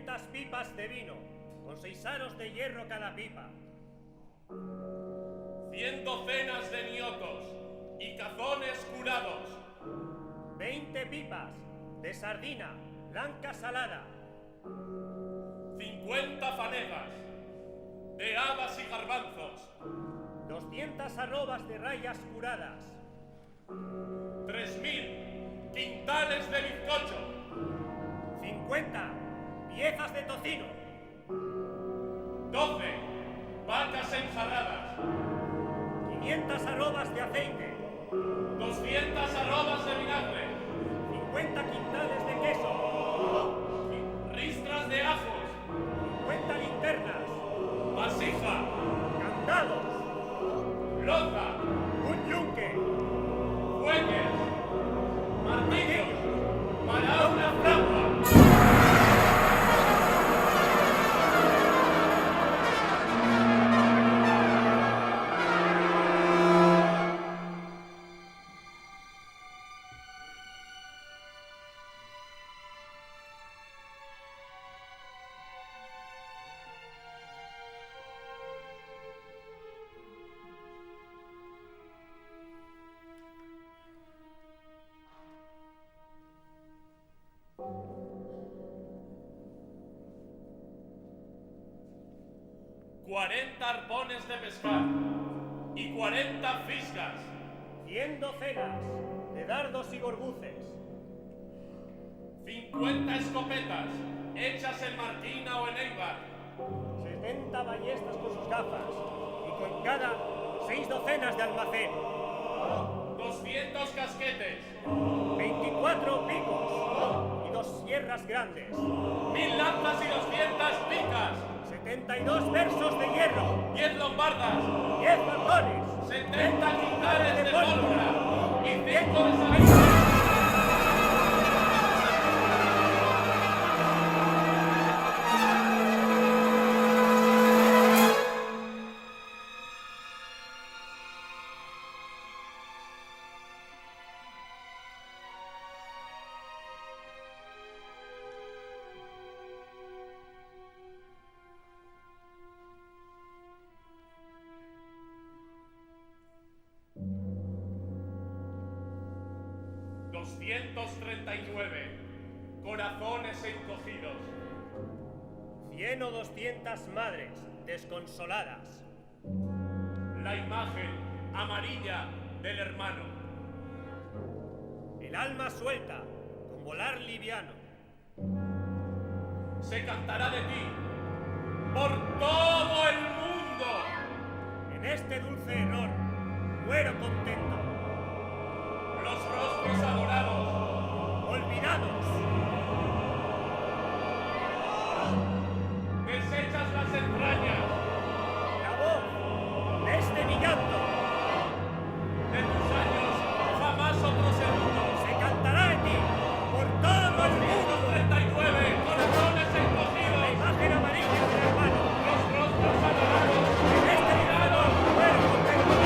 200 pipas de vino, con 6 aros de hierro cada pipa. 100 docenas de ñotos y cazones curados. 20 pipas de sardina blanca salada. 50 fanegas de habas y garbanzos. 200 arrobas de rayas curadas. 3000 quintales de bizcocho. 50 piezas de tocino. 12 vacas enjarradas. 500 arrobas de aceite. 200 arrobas de vinagre. 50 quintales de queso. Ristras de ajos. 50 linternas. Vasija. Candados. Loza. Un yunque. Fuelles. Martillos. Para una fragua. Arpones de pescar y 40 fisgas. 100 docenas de dardos y gorguces. 50 escopetas hechas en Martina o en Eibar. 70 ballestas con sus gafas y con cada 6 docenas de almacén. 200 casquetes. 24 picos y 2 sierras grandes. 1000 lanzas y 200 picas. 72 versos de hierro. 10 lombardas. 10 balcones. 70 quintales de pólvora. Y 5 de salida. salida. Corazones encogidos. 100 o 200 madres desconsoladas. La imagen amarilla del hermano. El alma suelta, con volar liviano. Se cantará de ti por todo el mundo. En este dulce error muero contento. Los rostros adorados, olvidados. Desechas las entrañas. La voz de este mi llanto. De tus años, jamás otro segundo. Se cantará de ti por todo el mundo. 39 corazones encogidos. La imagen amarilla del hermano. Los rostros adorados. En este mirador muero contento.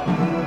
¡Viva!